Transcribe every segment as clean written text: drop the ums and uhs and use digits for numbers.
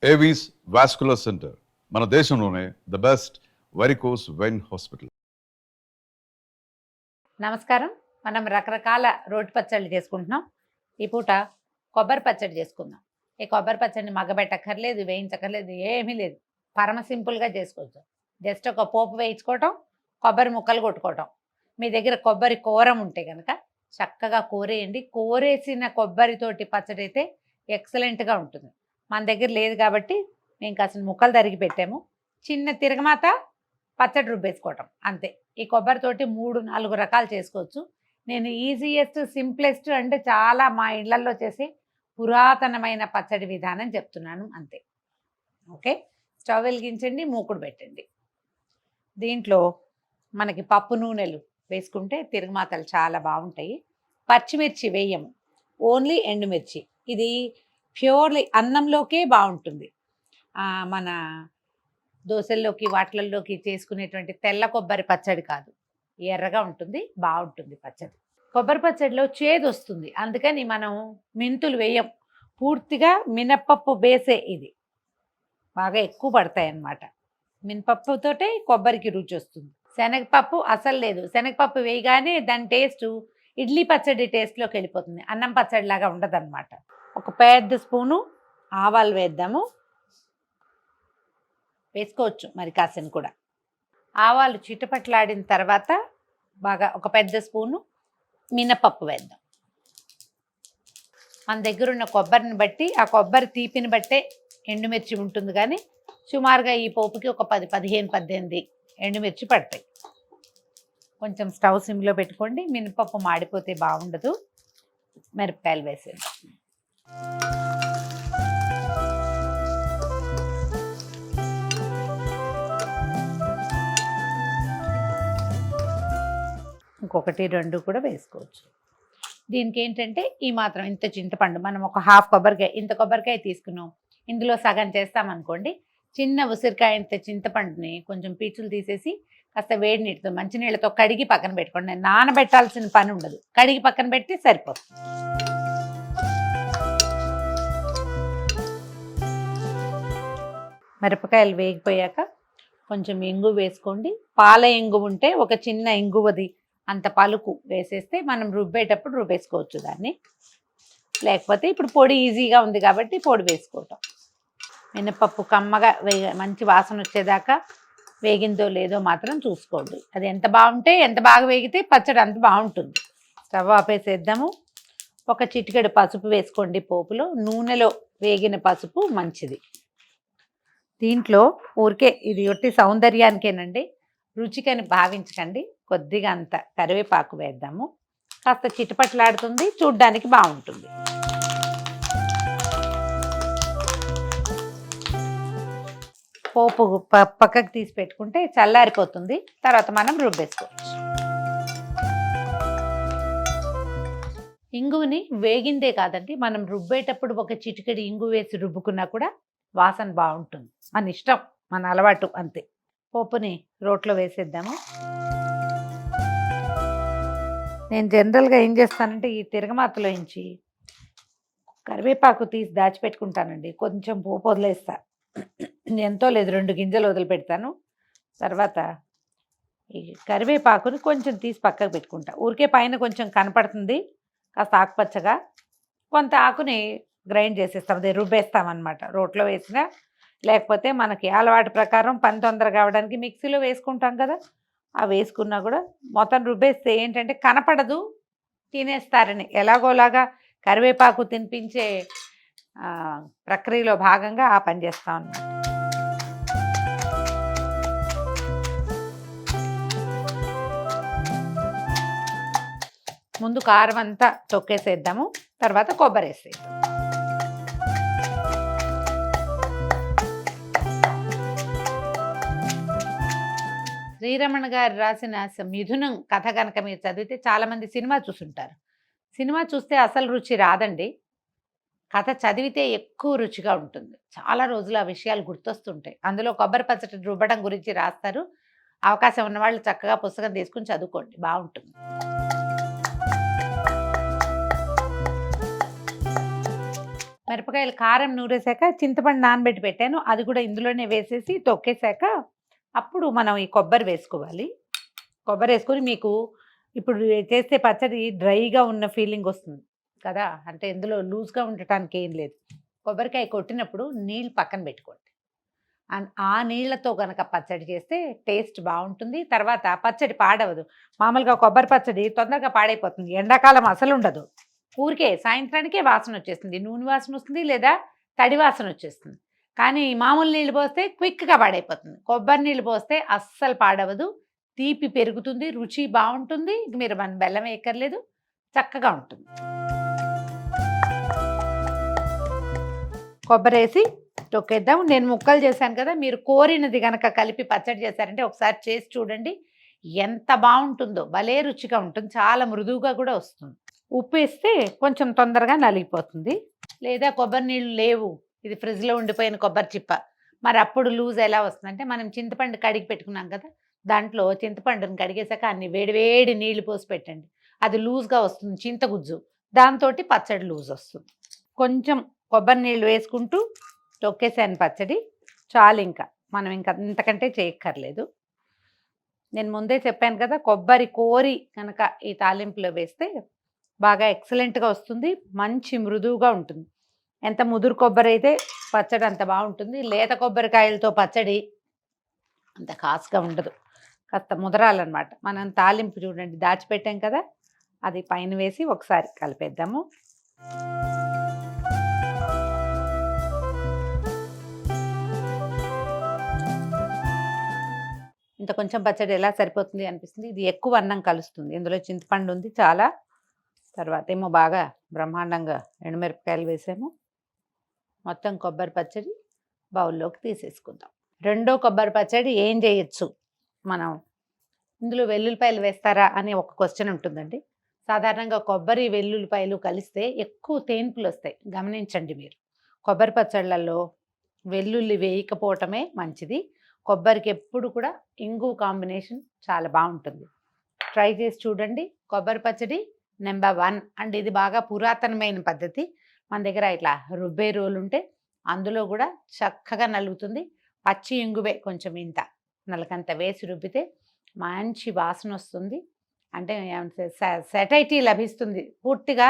Avis vascular centre మన దేశంలోనే the best varicose vein hospital. నమస్కారం. మనం రకరకాల రోటి పచ్చళ్ళు చేసుకుంటున్నాం. ఈ పూట కొబ్బరి పచ్చడి చేసుకుందాం. ఈ కొబ్బరి పచ్చడిని మగ్గబెట్టక్కర్లేదు, వేయించక్కర్లేదు, ఏమీ లేదు. పరమ సింపుల్గా చేసుకోవచ్చు. జస్ట్ ఒక పోపు వేయించుకోవటం, కొబ్బరి ముక్కలు కొట్టుకోవటం. మీ దగ్గర కొబ్బరి కూరం ఉంటే కనుక చక్కగా కూరేయండి. కూరేసిన కొబ్బరితోటి పచ్చడి అయితే ఎక్సలెంట్గా ఉంటుంది. మన దగ్గర లేదు కాబట్టి మేము కాసిన ముక్కలు తరిగి పెట్టాము. చిన్న తిరగమాత పచ్చడి రుబ్బేసుకోవటం అంతే. ఈ కొబ్బరితోటి 3-4 రకాలు చేసుకోవచ్చు. నేను ఈజియెస్ట్, సింప్లెస్ట్ అంటే చాలా మా ఇళ్లల్లో చేసే పురాతనమైన పచ్చడి విధానం చెప్తున్నాను అంతే. ఓకే, స్టవ్ వెలిగించండి, మూకుడు పెట్టండి. దీంట్లో మనకి పప్పు నూనెలు వేసుకుంటే తిరగమాతలు చాలా బాగుంటాయి. పచ్చిమిర్చి వేయము, ఓన్లీ ఎండుమిర్చి. ఇది ప్యూర్లీ అన్నంలోకే బాగుంటుంది. మన దోశల్లోకి వాటిలలోకి చేసుకునేటువంటి తెల్ల కొబ్బరి పచ్చడి కాదు, ఎర్రగా ఉంటుంది, బాగుంటుంది పచ్చడి. కొబ్బరి పచ్చడిలో చేదు వస్తుంది, అందుకని మనం మెంతులు వేయం. పూర్తిగా మినపప్పు బేసే ఇది, బాగా ఎక్కువ పడతాయి అన్నమాట. మినపప్పుతోటే కొబ్బరికి రుచి వస్తుంది. శనగపప్పు అసలు లేదు. శనగపప్పు వేయగానే దాని టేస్ట్ ఇడ్లీ పచ్చడి టేస్ట్లోకి వెళ్ళిపోతుంది, అన్నం పచ్చడి లాగా ఉండదన్నమాట. ఒక పెద్ద స్పూను ఆవాలు వేద్దాము. వేసుకోవచ్చు మరి కాసిన కూడా. ఆవాలు చిటపట్లాడిన తర్వాత బాగా ఒక పెద్ద స్పూను మినపప్పు వేద్దాం. మన దగ్గర ఉన్న కొబ్బరిని బట్టి, ఆ కొబ్బరి తీపిని బట్టే ఎండుమిర్చి ఉంటుంది, కానీ సుమారుగా ఈ పోపుకి ఒక 10-15-18 ఎండుమిర్చి పడతాయి. కొంచెం స్టవ్ సిమ్లో పెట్టుకోండి, మినపప్పు మాడిపోతే బాగుండదు. మిరపకాయలు వేసేద్దాం. ఇంకొకటి 2 కూడా వేసుకోవచ్చు. దీనికి ఏంటంటే ఈ మాత్రం ఇంత చింతపండు, మనం ఒక హాఫ్ కొబ్బరికాయ, ఇంత కొబ్బరికాయ తీసుకున్నాం, ఇందులో సగం చేస్తామనుకోండి. చిన్న ఉసిరికాయ ఇంత చింతపండుని కొంచెం పీచులు తీసేసి కాస్త వేడి నీటితో, మంచినీళ్ళతో కడిగి పక్కన పెట్టుకోండి. నానబెట్టాల్సిన పని ఉండదు, కడిగి పక్కన పెడితే సరిపోతుంది. మిరపకాయలు వేగిపోయాక కొంచెం ఇంగు వేసుకోండి. పాల ఇంగు ఉంటే ఒక చిన్న ఇంగువది అంత పలుకు వేసేస్తే మనం రుబ్బేటప్పుడు రుబ్బేసుకోవచ్చు దాన్ని. లేకపోతే ఇప్పుడు పొడి ఈజీగా ఉంది కాబట్టి పొడి వేసుకోవటం. మినపప్పు కమ్మగా మంచి వాసన వచ్చేదాకా వేగిందో లేదో మాత్రం చూసుకోండి. అది ఎంత బాగుంటే, ఎంత బాగా వేగితే పచ్చడి అంత బాగుంటుంది. స్టవ్ ఆపేసేద్దాము. ఒక చిటికెడు పసుపు వేసుకోండి పోపులో. నూనెలో వేగిన పసుపు మంచిది. దీంట్లో ఊరికే ఇది ఒట్టి సౌందర్యానికేనండి, రుచికని భావించకండి. కొద్దిగా అంత కరివేపాకు వేద్దాము. కాస్త చిటపట్లాడుతుంది, చూడ్డానికి బాగుంటుంది. పోపు పక్కకు తీసి పెట్టుకుంటే చల్లారిపోతుంది, తర్వాత మనం రుబ్బేసుకోవచ్చు. ఇంగువని వేగిందే కాదండి, మనం రుబ్బేటప్పుడు ఒక చిటికెడు ఇంగు వేసి రుబ్బుకున్నా కూడా వాసన బాగుంటుంది. మన ఇష్టం, మన అలవాటు అంతే. పోపుని రోట్లో వేసేద్దాము. నేను జనరల్గా ఏం చేస్తానంటే ఈ తిరగమాతలో నుంచి కరివేపాకు తీసి దాచిపెట్టుకుంటానండి. కొంచెం పోపు వదిలేస్తా, ఎంతో లేదు 2 గింజలు వదిలిపెడతాను. తర్వాత ఈ కరివేపాకుని కొంచెం తీసి పక్కకు పెట్టుకుంటా. ఊరికే పైన కొంచెం కనపడుతుంది కాస్త ఆకుపచ్చగా, కొంత ఆకుని గ్రైండ్ చేసేస్తాం, అదే రుబ్బేస్తామన్నమాట. రోట్లో వేసినా, లేకపోతే మనకి అలవాటు ప్రకారం పని తొందరగా కావడానికి మిక్సీలో వేసుకుంటాం కదా, ఆ వేసుకున్నా కూడా మొత్తం రుబ్బేస్తే ఏంటంటే కనపడదు, తినేస్తారని. ఎలాగోలాగా కరివేపాకు తినిపించే ప్రక్రియలో భాగంగా ఆ పని చేస్తాం అన్నమాట. ముందు కారం అంతా తొక్కేసేద్దాము, తర్వాత కొబ్బరి వేసేద్దాం. శ్రీరమణ గారు రాసిన మిథునం కథ కనుక మీరు చదివితే, చాలామంది సినిమా చూసుంటారు. సినిమా చూస్తే అసలు రుచి రాదండి, కథ చదివితే ఎక్కువ రుచిగా ఉంటుంది. చాలా రోజులు ఆ విషయాలు గుర్తొస్తుంటాయి. అందులో కొబ్బరి పచ్చడి రుబ్బడం గురించి రాస్తారు. అవకాశం ఉన్నవాళ్ళు చక్కగా పుస్తకం తీసుకుని చదువుకోండి, బాగుంటుంది. మిరపకాయలు కారం నూరేసాక చింతపండు నానబెట్టి పెట్టాను, అది కూడా ఇందులోనే వేసేసి తొక్కేసాక అప్పుడు మనం ఈ కొబ్బరి వేసుకోవాలి. కొబ్బరి వేసుకొని మీకు ఇప్పుడు చేస్తే పచ్చడి డ్రైగా ఉన్న ఫీలింగ్ వస్తుంది కదా, అంటే ఇందులో లూజ్గా ఉండటానికి ఏం లేదు. కొబ్బరికాయ కొట్టినప్పుడు నీళ్ళు పక్కన పెట్టుకోండి. ఆ నీళ్లతో కనుక పచ్చడి చేస్తే టేస్ట్ బాగుంటుంది. తర్వాత పచ్చడి పాడవదు. మామూలుగా కొబ్బరి పచ్చడి తొందరగా పాడైపోతుంది, ఎండాకాలం అసలు ఉండదు. ఊరికే సాయంత్రానికే వాసన వచ్చేస్తుంది, నూనె వాసన వస్తుంది లేదా తడి వాసన వచ్చేస్తుంది. కానీ మామూలు నీళ్ళు పోస్తే క్విక్గా పాడైపోతుంది. కొబ్బరి నీళ్ళు పోస్తే అస్సలు పాడవదు, తీపి పెరుగుతుంది, రుచి బాగుంటుంది. మీరు మన బెల్లం వేయక్కర్లేదు, చక్కగా ఉంటుంది. కొబ్బరి వేసి తొక్కేద్దాం. నేను ముక్కలు చేశాను కదా, మీరు కోరినది కనుక కలిపి పచ్చడి చేశారంటే ఒకసారి చేసి చూడండి, ఎంత బాగుంటుందో. భలే రుచిగా ఉంటుంది, చాలా మృదువుగా కూడా వస్తుంది. ఉప్పు వేస్తే కొంచెం తొందరగా నలిగిపోతుంది. లేదా కొబ్బరి నీళ్ళు లేవు, ఇది ఫ్రిడ్జ్లో ఉండిపోయిన కొబ్బరి చిప్ప, మరి అప్పుడు లూజ్ ఎలా వస్తుందంటే మనం చింతపండు కడిగి పెట్టుకున్నాం కదా, దాంట్లో చింతపండుని కడిగేసాక అన్ని వేడివేడి నీళ్లు పోసి పెట్టండి, అది లూజ్గా వస్తుంది, చింతగుజ్జు. దాంతో పచ్చడి లూజ్ వస్తుంది. కొంచెం కొబ్బరి నీళ్ళు వేసుకుంటూ తొక్కేసాను పచ్చడి, చాలు. ఇంకా మనం ఇంకా ఇంతకంటే చేయక్కర్లేదు. నేను ముందే చెప్పాను కదా, కొబ్బరి కోరి కనుక ఈ తాలింపులో వేస్తే బాగా ఎక్సలెంట్గా వస్తుంది, మంచి మృదువుగా ఉంటుంది. ఎంత ముదురు కొబ్బరి అయితే పచ్చడి అంత బాగుంటుంది. లేత కొబ్బరికాయలతో పచ్చడి అంత కాస్గా ఉండదు, కాస్త ముదరాలన్నమాట. మనం తాలింపు చూడండి దాచిపెట్టాం కదా, అది పైన వేసి ఒకసారి కలిపేద్దాము. ఇంత కొంచెం పచ్చడి ఎలా సరిపోతుంది అనిపిస్తుంది. ఇది ఎక్కువ అన్నం కలుస్తుంది, ఇందులో చింతపండు ఉంది చాలా. తర్వాత ఏమో బాగా బ్రహ్మాండంగా ఎండుమిరపకాయలు వేసాము. మొత్తం కొబ్బరి పచ్చడి బౌల్లోకి తీసేసుకుందాం. రెండో కొబ్బరి పచ్చడి ఏం చేయొచ్చు మనం, ఇందులో వెల్లుల్లిపాయలు వేస్తారా అని ఒక క్వశ్చన్ ఉంటుందండి. సాధారణంగా కొబ్బరి వెల్లుల్లిపాయలు కలిస్తే ఎక్కువ తేన్పులు వస్తాయి, గమనించండి మీరు. కొబ్బరి పచ్చళ్ళల్లో వెల్లుల్లి వేయకపోవటమే మంచిది. కొబ్బరికి ఎప్పుడు కూడా ఇంగు కాంబినేషన్ చాలా బాగుంటుంది. ట్రై చేసి చూడండి. కొబ్బరి పచ్చడి నెంబర్ 1 అండ్ ఇది బాగా పురాతనమైన పద్ధతి. మన దగ్గర ఇట్లా రుబ్బే రోలు ఉంటే అందులో కూడా చక్కగా నలుగుతుంది. పచ్చి ఇంగువే కొంచెం ఇంత నలకంత వేసి రుబ్బితే మంచి వాసన వస్తుంది. అంటే సెటైటీ లభిస్తుంది, పూర్తిగా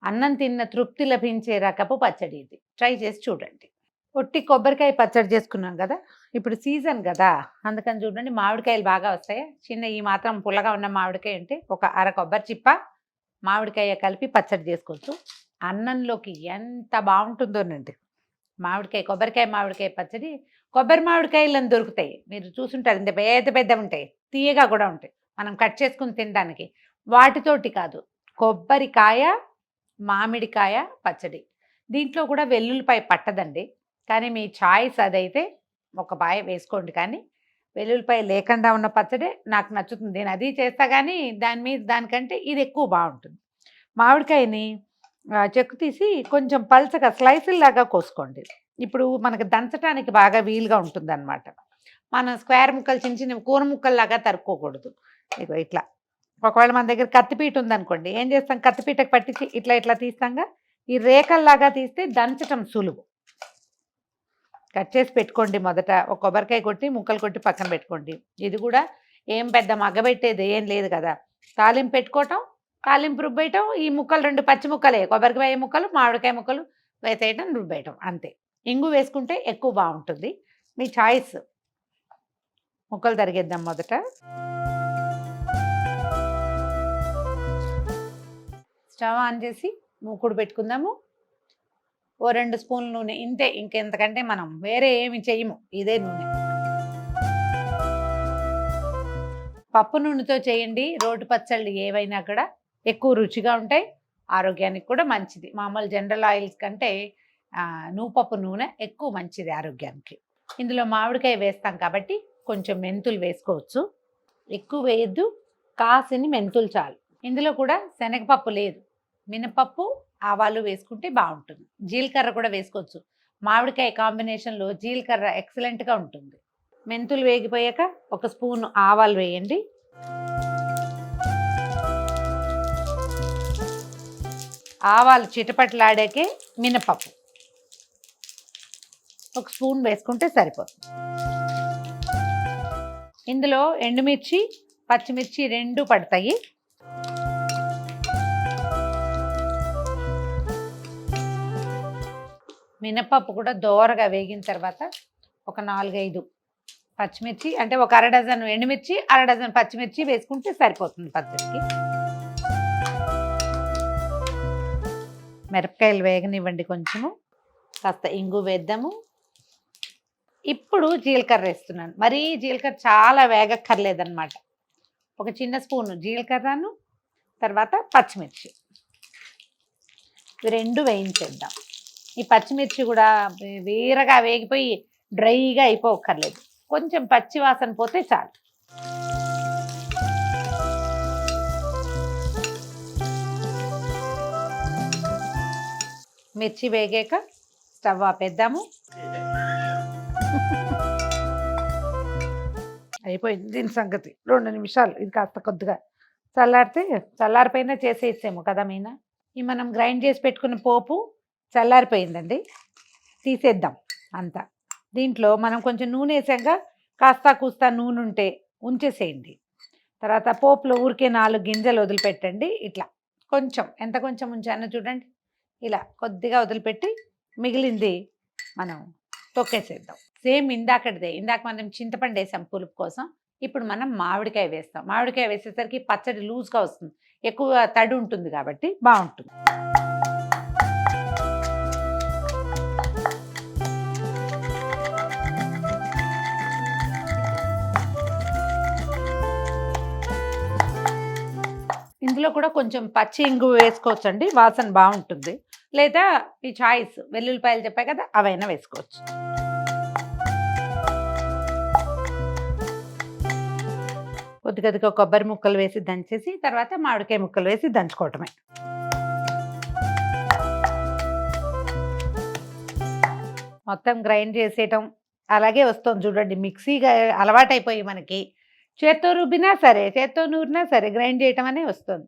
అన్నం తిన్న తృప్తి లభించే రకపు పచ్చడి ఇది. ట్రై చేసి చూడండి. ఒట్టి కొబ్బరికాయ పచ్చడి చేసుకున్నాం కదా, ఇప్పుడు సీజన్ కదా, అందుకని చూడండి మామిడికాయలు బాగా వస్తాయి. చిన్న ఈ మాత్రం పుల్లగా ఉన్న మామిడికాయ అంటే ఒక అర కొబ్బరి చిప్ప మామిడికాయ కలిపి పచ్చడి చేసుకోవచ్చు. అన్నంలోకి ఎంత బాగుంటుందోనండి. కొబ్బరికాయ మామిడికాయ పచ్చడి, కొబ్బరి మామిడికాయలను దొరుకుతాయి, మీరు చూసుంటారు, ఇంత పెద్ద పెద్ద ఉంటాయి, తీయగా కూడా ఉంటాయి, మనం కట్ చేసుకుని తినడానికి. వాటితోటి కాదు, కొబ్బరికాయ మామిడికాయ పచ్చడి. దీంట్లో కూడా వెల్లుల్లిపాయ పట్టదండి, కానీ మీ చాయిస్ అదైతే ఒక పాయ వేసుకోండి. కానీ వెల్లుల్లిపాయ లేకుండా ఉన్న పచ్చడే నాకు నచ్చుతుంది, నేను అది చేస్తా. కానీ దానికంటే ఇది ఎక్కువ బాగుంటుంది. మామిడికాయని చెక్కు తీసి కొంచెం పల్చగా స్లైసుల్లాగా కోసుకోండి. ఇప్పుడు మనకు దంచడానికి బాగా వీలుగా ఉంటుంది అనమాట. మనం స్క్వేర్ ముక్కలు చిన్న చిన్న కూర ముక్కల్లాగా తరుక్కోకూడదు. ఇగో ఇట్లా. ఒకవేళ మన దగ్గర కత్తిపీట ఉందనుకోండి, ఏం చేస్తాం, కత్తిపీటకు పట్టించి ఇట్లా ఇట్లా తీస్తాంగా, ఈ రేఖల్లాగా తీస్తే దంచటం సులువు. కట్ చేసి పెట్టుకోండి. మొదట ఒక కొబ్బరికాయ కొట్టి ముక్కలు కొట్టి పక్కన పెట్టుకోండి. ఇది కూడా ఏం పెద్ద మగ్గబెట్టేది ఏం లేదు కదా, తాలింపు పెట్టుకోవటం, తాలింపు రుబ్బేయటం, ఈ ముక్కలు 2 పచ్చి ముక్కలే, కొబ్బరికాయ ముక్కలు మామిడికాయ ముక్కలు వేసేయటం, రుబ్బేయటం, అంతే. ఇంగు వేసుకుంటే ఎక్కువ బాగుంటుంది, మీ చాయిస్. ముక్కలు తరిగేద్దాం. మొదట స్టవ్ ఆన్ చేసి మూకుడు పెట్టుకుందాము. ఓ 2 స్పూన్ల నూనె, ఇంతే, ఇంకెంతకంటే మనం వేరే ఏమి చేయము, ఇదే నూనె. పప్పు నూనెతో చేయండి రోటి పచ్చళ్ళు ఏవైనా కూడా ఎక్కువ రుచిగా ఉంటాయి, ఆరోగ్యానికి కూడా మంచిది. మామూలు జనరల్ ఆయిల్స్ కంటే నూపప్పు నూనె ఎక్కువ మంచిది ఆరోగ్యానికి. ఇందులో మామిడికాయ వేస్తాం కాబట్టి కొంచెం మెంతులు వేసుకోవచ్చు, ఎక్కువ వేయద్దు, కాసిని మెంతులు చాలు. ఇందులో కూడా శనగపప్పు లేదు, మినపప్పు ఆవాలు వేసుకుంటే బాగుంటుంది. జీలకర్ర కూడా వేసుకోవచ్చు, మామిడికాయ కాంబినేషన్లో జీలకర్ర ఎక్సలెంట్గా ఉంటుంది. మెంతులు వేగిపోయాక 1 స్పూన్ ఆవాలు వేయండి. ఆవాలు చిటపట్లాడాకే మినపప్పు, ఒక స్పూన్ వేసుకుంటే సరిపోతుంది. ఇందులో ఎండుమిర్చి పచ్చిమిర్చి 2 పడతాయి. మినపప్పు కూడా దోరగా వేగిన తర్వాత ఒక 4-5 పచ్చిమిర్చి, అంటే ఒక అర డజన్ ఎండుమిర్చి, అర డజన్ పచ్చిమిర్చి వేసుకుంటే సరిపోతుంది పచ్చడికి. మిరపకాయలు వేగనివ్వండి, కొంచెము కాస్త ఇంగు వేద్దాము. ఇప్పుడు జీలకర్ర వేస్తున్నాను. మరీ జీలకర్ర చాలా వేగక్కర్లేదన్నమాట. ఒక చిన్న స్పూను జీలకర్రను, తర్వాత పచ్చిమిర్చి, ఇవి 2 వేయించేద్దాం. ఈ పచ్చిమిర్చి కూడా వీరగా వేగిపోయి డ్రైగా అయిపోక్కర్లేదు, కొంచెం పచ్చి వాసన పోతే చాలు. మిర్చి వేగాక స్టవ్ ఆపేద్దాము. అయిపోయింది దీని సంగతి. 2 నిమిషాలు. ఇది కాస్త కొద్దిగా చల్లారితే, చల్లారిపోయినా చేసేసాము కదా మీనా. ఈ మనం గ్రైండ్ చేసి పెట్టుకున్న పోపు చల్లారిపోయిందండి, తీసేద్దాం అంతా. దీంట్లో మనం కొంచెం నూనె వేసాక కాస్త కూస్తా నూనె ఉంటే ఉంచేసేయండి. తర్వాత పోపులో ఊరికే 4 గింజలు వదిలిపెట్టండి. ఇట్లా కొంచెం, ఎంత కొంచెం ఉంచానో చూడండి, ఇలా కొద్దిగా వదిలిపెట్టి మిగిలింది మనం తొక్కేసేద్దాం. సేమ్ ఇందాకటిదే. ఇందాక మనం చింతపండు వేసాం పులుపు కోసం, ఇప్పుడు మనం మామిడికాయ వేస్తాం. మామిడికాయ వేసేసరికి పచ్చడి లూజ్గా వస్తుంది, ఎక్కువ తడి ఉంటుంది కాబట్టి బాగుంటుంది. ఇందులో కూడా కొంచెం పచ్చి ఇంగు వేసుకోవచ్చండి, వాసన బాగుంటుంది. లేదా ఈ చాయిస్, వెల్లుల్లిపాయలు చెప్పాయి కదా, అవైనా వేసుకోవచ్చు. కొద్దిగా కొబ్బరి ముక్కలు వేసి దంచేసి తర్వాత మామిడికాయ ముక్కలు వేసి దంచుకోవటమే. మొత్తం గ్రైండ్ చేసేయటం అలాగే వస్తుంది చూడండి. మిక్సీగా అలవాటైపోయి మనకి చేత్తో రుబ్బినా సరే, చేత్తో నూరినా సరే గ్రైండ్ చేయటం అనే వస్తుంది.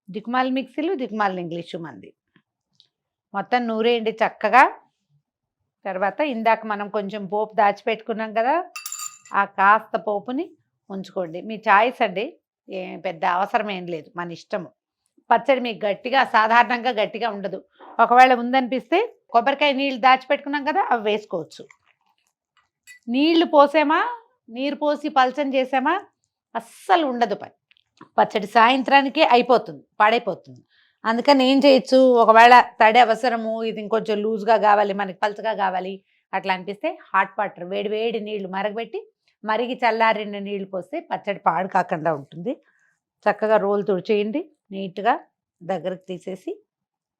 దిక్కుమాల మిక్సీలు, దిక్కుమాల ఇంగ్లీషు మంది. మొత్తం నూరేయండి చక్కగా. తర్వాత ఇందాక మనం కొంచెం పోపు దాచిపెట్టుకున్నాం కదా, ఆ కాస్త పోపుని ఉంచుకోండి. మీ చాయిస్ అండి, పెద్ద అవసరం ఏం లేదు, మన ఇష్టము. పచ్చడి మీకు గట్టిగా, సాధారణంగా గట్టిగా ఉండదు. ఒకవేళ ఉందనిపిస్తే కొబ్బరికాయ నీళ్ళు దాచిపెట్టుకున్నాం కదా, అవి వేసుకోవచ్చు. నీళ్లు పోసామా, నీరు పోసి పలచన చేసామా, అస్సలు ఉండదు పచ్చడి. సాయంత్రానికే అయిపోతుంది, పాడైపోతుంది. అందుకని ఏం చేయొచ్చు, ఒకవేళ తడి అవసరము, ఇది ఇంకొంచెం లూజ్గా కావాలి, మనకి పలచగా కావాలి అట్లా అనిపిస్తే హాట్ వాటర్, వేడి వేడి నీళ్లు మరగబెట్టి మరిగి చల్లారిన నీళ్లు పోస్తే పచ్చడి పాడు కాకుండా ఉంటుంది. చక్కగా రోలు తుడిచేయండి, నీట్గా దగ్గరకు తీసేసి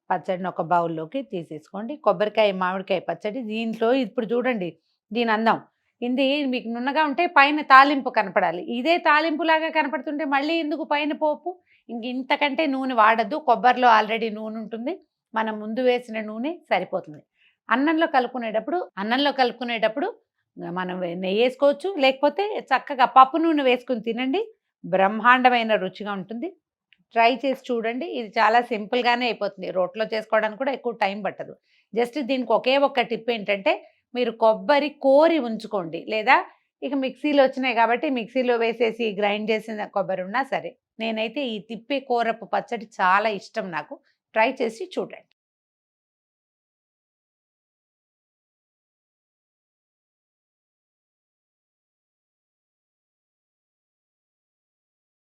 పచ్చడిని ఒక బౌల్లోకి తీసేసుకోండి. కొబ్బరికాయ మామిడికాయ పచ్చడి దీంట్లో ఇప్పుడు చూడండి, దీని అందం ఇది మీకు నున్నగా ఉంటే పైన తాలింపు కనపడాలి. ఇదే తాలింపులాగా కనపడుతుంటే మళ్ళీ ఎందుకు పైన పోపు? ఇంతకంటే నూనె వాడద్దు, కొబ్బరిలో ఆల్రెడీ నూనె ఉంటుంది, మనం ముందు వేసిన నూనె సరిపోతుంది. అన్నంలో కలుపుకునేటప్పుడు మనం నెయ్యి వేసుకోవచ్చు, లేకపోతే చక్కగా పప్పు నూనె వేసుకుని తినండి, బ్రహ్మాండమైన రుచిగా ఉంటుంది. ట్రై చేసి చూడండి. ఇది చాలా సింపుల్గానే అయిపోతుంది, రోట్లో చేసుకోవడానికి కూడా ఎక్కువ టైం పట్టదు. జస్ట్ దీనికి ఒకే ఒక్క టిప్ ఏంటంటే, మీరు కొబ్బరి కోరి ఉంచుకోండి, లేదా ఇక మిక్సీలో వచ్చినాయి కాబట్టి మిక్సీలో వేసేసి గ్రైండ్ చేసిన కొబ్బరి ఉన్నా సరే. నేనైతే ఈ తిప్పే కూరపు పచ్చడి చాలా ఇష్టం నాకు. ట్రై చేసి చూడండి.